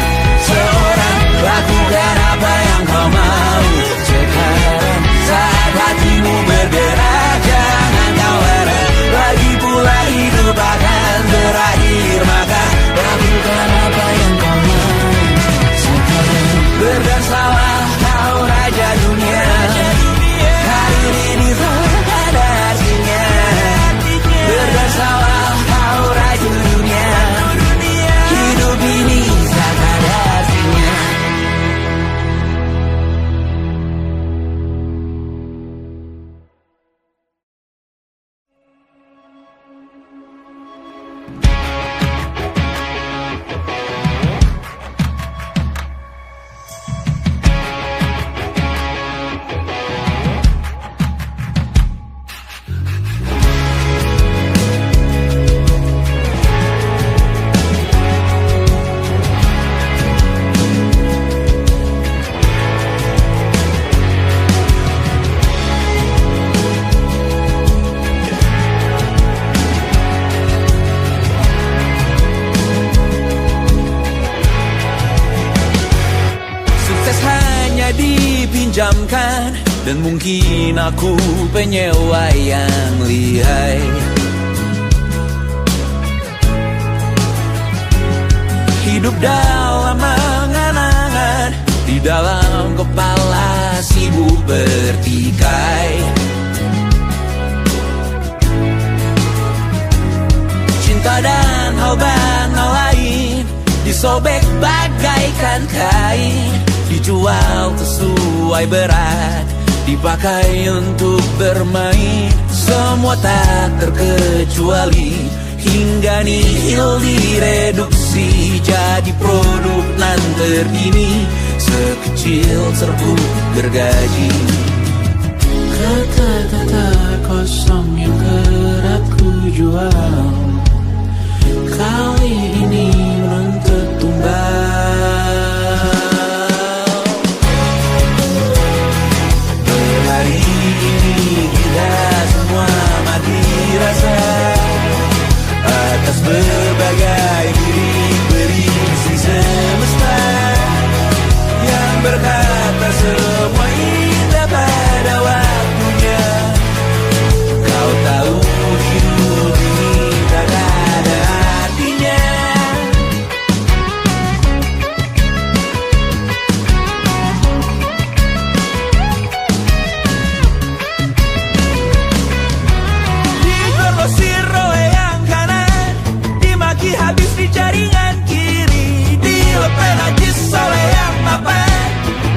Seorang, lakukan apa yang kau mau sekarang, saat hatimu bergerak. Jangan tawaran, lagi pula hidup akan berakhir, maka lakukan apa yang kau mau sekarang. Berdansalah kau raja dunia, hari ini tak ada artinya. Berdansalah kau raja dunia, hidup ini tak ada artinya. Dipinjamkan, dan mungkin aku penyewa yang lihai. Hidup dalam angan-angan, di dalam kepala sibuk bertikai. Cinta dan hal banal lain disobek bagaikan kain, dijual sesuai berat, dipakai untuk bermain. Semua tak terkecuali, hingga nihil direduksi jadi produk nan terkini, sekecil serbuk gergaji. Kata-kata kosong yang kerap ku jual, kali ini menuntut tumbal. Hari ini kita semua mati rasa atas berbagai birik-beriksi semesta yang berkata semua indah pada waktunya. Kau tahu hidup ini tak ada artinya. Digrosir oleh yang kanan, dimaki habis di jaringan kiri, dilepeh najis oleh yang mapan,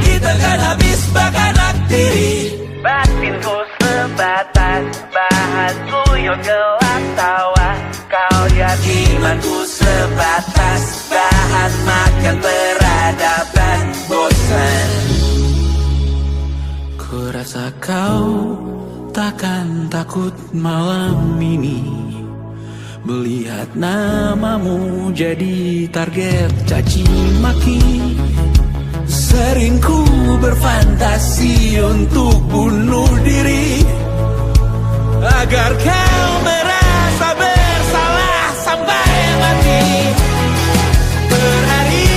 ditekan habis bak anak tiri. Batinku sebatas bahan guyon gelap tawa, kau jadi imanku sebatas bahan makan peradaban bosan. Ku rasa kau takkan takut malam ini melihat namamu jadi target caci maki. Sering ku berfantasi untuk bunuh diri agar kau merasa bersalah sampai mati. Per hari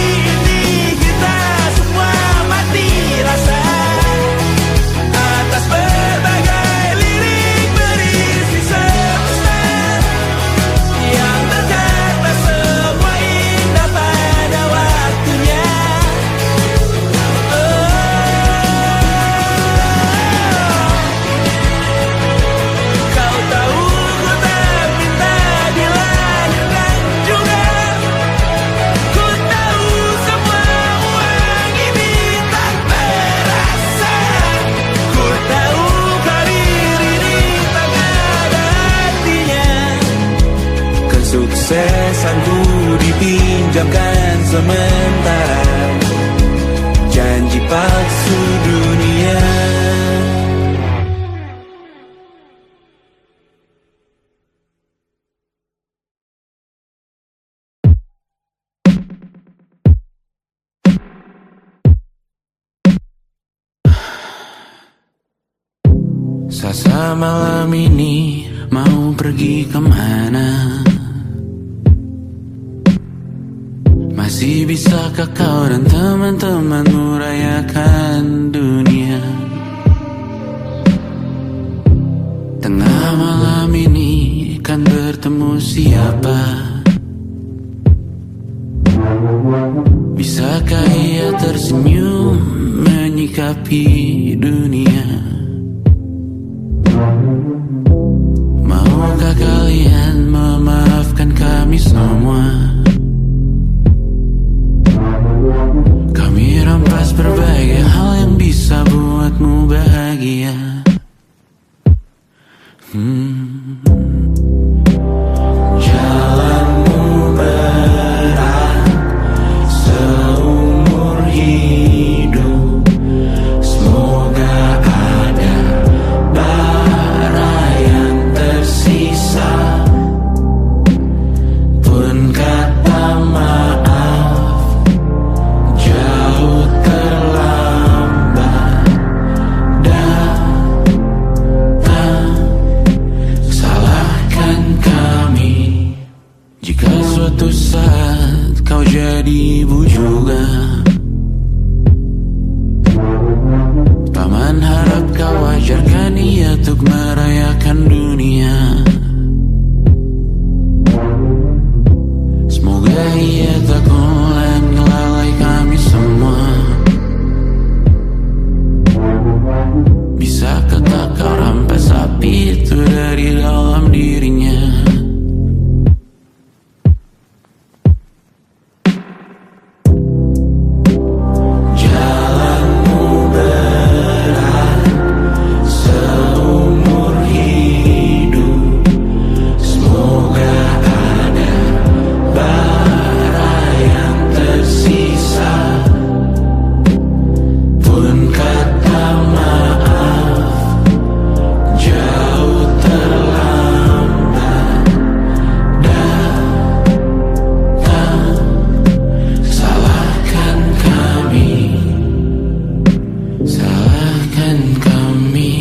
pinjamkan sementara janji palsu dunia. Sasa malam ini mau pergi kemana? Masih bisakah kau dan teman-temanmu rayakan dunia? Tengah malam ini kan bertemu siapa? Bisakah ia tersenyum menyikapi dunia? Maukah kalian memaafkan kami semua? Kami rampas berbagai hal yang bisa buatmu bahagia. Jalanmu berat seumur hidup. Semoga ada bara yang tersisa. Pun kata maaf jauh terlambat datang. Salahkan kami jika suatu saat kau jadi ibu juga. Paman harap kau ajarkan ia untuk merayakan dunia. Semoga ia tak ulangi lalai kami semua. Bisakah tak kau rampas api itu dari dalam dirinya? Jalanmu berat seumur hidup. Semoga ada bara yang tersisa. Pun kata maaf jauh terlambat datang. Salahkan kami, salahkan kami.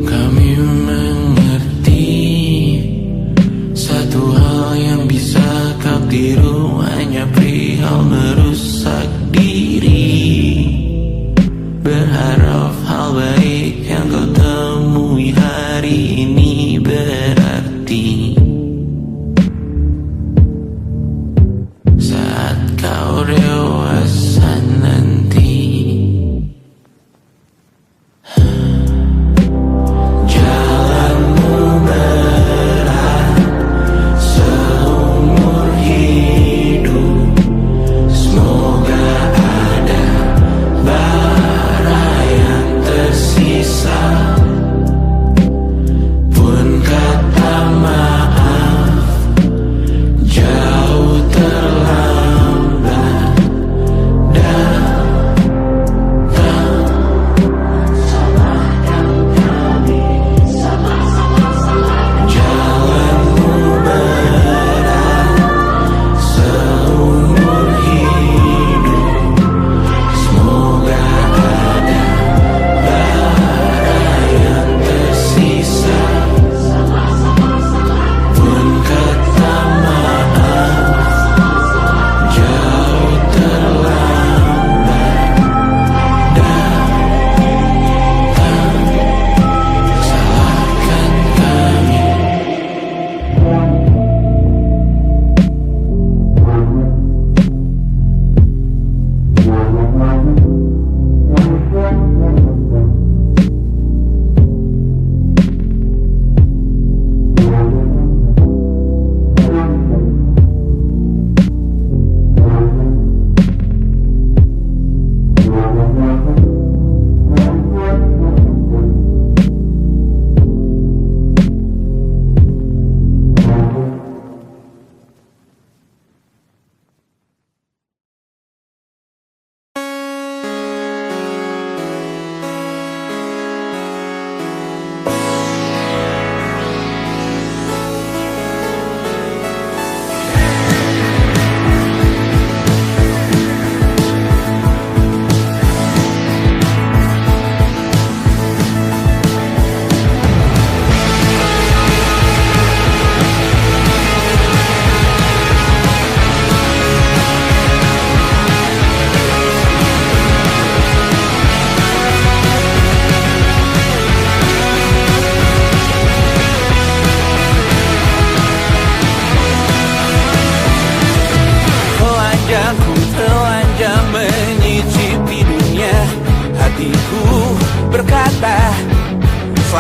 Kami mengerti satu hal yang bisa kau tiru hanya perihal merusak diri. Berharap hal baik yang kau temui hari ini berarti saat kau dewasa nanti. Jalanmu berat seumur hidup.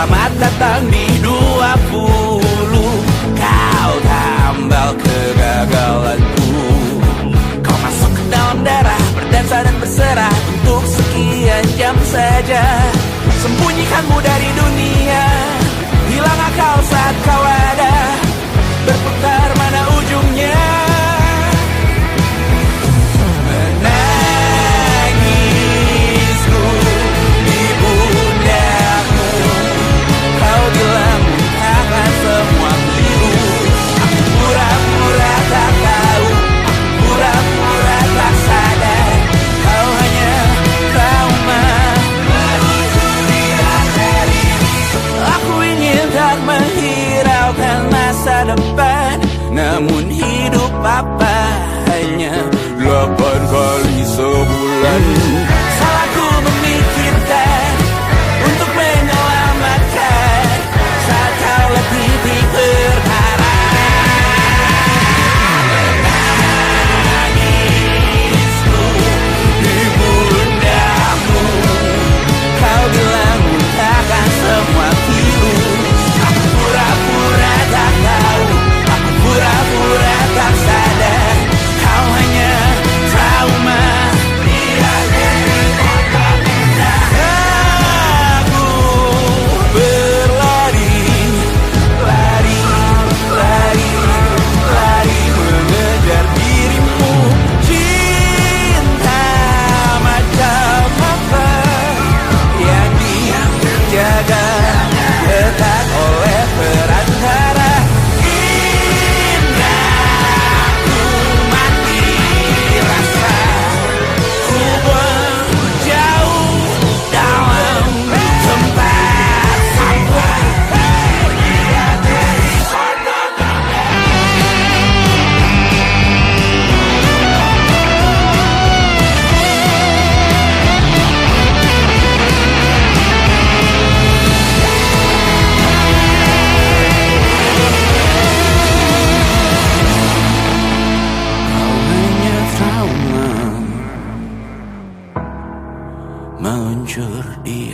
Selamat datang di 20. Kau tambal kegagalanku. Kau masuk ke dalam darah, berdansa dan berserah untuk sekian jam saja. Sembunyikanmu dari dunia, hilang akal saat kau ada. Berputar mana ujungnya? Menangisku di pundakmu. Kau bilang akan semua biru. Aku pura-pura tak tahu, pura-pura tak sadar. Kau hanya trauma. Aku ingin tak menghiraukan masa depan, namun hidup apa hanya 8 kali sebulan. Salahku memikirkan untuk menyelamatkan saat kau letih di perkara. Menangisku di pundakmu. Kau bilang takkan semua biru. Aku pura-pura tak tahu, aku pura-pura tak sadar. Kau hanya trauma. Aku berlari, lari, lari, lari mengejar dirimu. Cinta macam apa yang dijaga ketat oleh perantara? Indah ku mati rasa, ku buang jauh dalam tempat sampah. Kau hanya trauma meluncur di